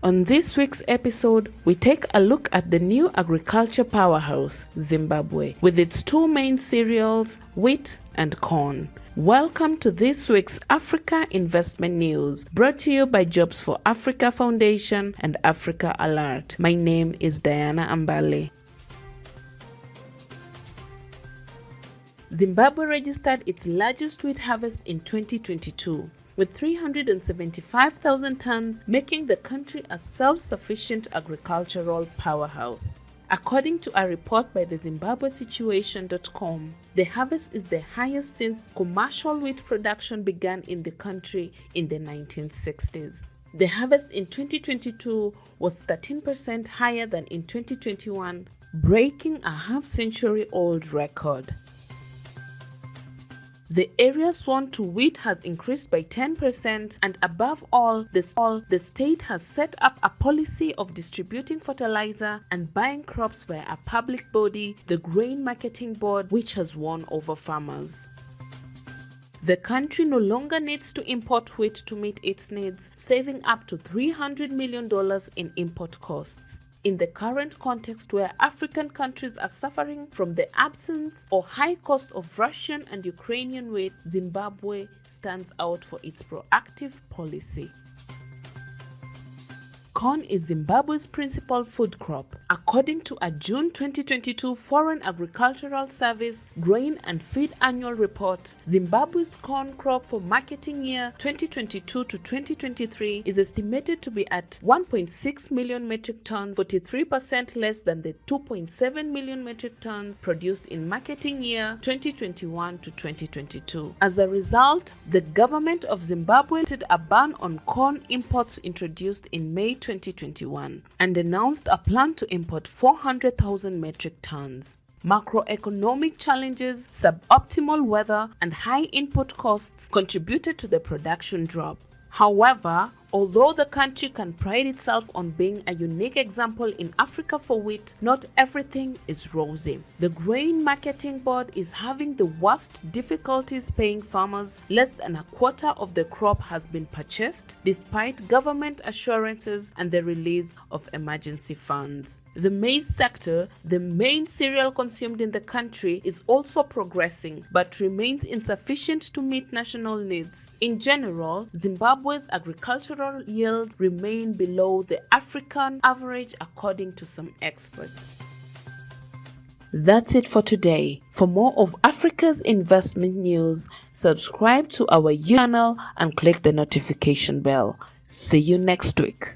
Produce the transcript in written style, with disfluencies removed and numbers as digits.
On this week's episode, we take a look at the new agriculture powerhouse, Zimbabwe, with its two main cereals, wheat and corn. Welcome to this week's Africa Investment News, brought to you by Jobs for Africa Foundation and Africa Alert. My name is Diana Ambale. Zimbabwe registered its largest wheat harvest in 2022. With 375,000 tons, making the country a self-sufficient agricultural powerhouse. According to a report by the ZimbabweSituation.com, the harvest is the highest since commercial wheat production began in the country in the 1960s. The harvest in 2022 was 13% higher than in 2021, breaking a half-century-old record. The area sown to wheat has increased by 10%, and above all, the state has set up a policy of distributing fertilizer and buying crops via a public body, the Grain Marketing Board, which has won over farmers. The country no longer needs to import wheat to meet its needs, saving up to $300 million in import costs. In the current context where African countries are suffering from the absence or high cost of Russian and Ukrainian wheat, Zimbabwe stands out for its proactive policy. Corn is Zimbabwe's principal food crop. According to a June 2022 Foreign Agricultural Service Grain and Feed Annual Report, Zimbabwe's corn crop for marketing year 2022 to 2023 is estimated to be at 1.6 million metric tons, 43% less than the 2.7 million metric tons produced in marketing year 2021 to 2022. As a result, the government of Zimbabwe enacted a ban on corn imports introduced in May 2021 and announced a plan to import 400,000 metric tons. Macroeconomic challenges, suboptimal weather, and high input costs contributed to the production drop. However, although the country can pride itself on being a unique example in Africa for wheat, not everything is rosy. The Grain Marketing Board is having the worst difficulties paying farmers. Less than a quarter of the crop has been purchased, despite government assurances and the release of emergency funds. The maize sector, the main cereal consumed in the country, is also progressing, but remains insufficient to meet national needs. In general, Zimbabwe's agricultural yields remain below the African average, according to some experts. That's it for today. For more of Africa's investment news, subscribe to our channel and click the notification bell. See you next week.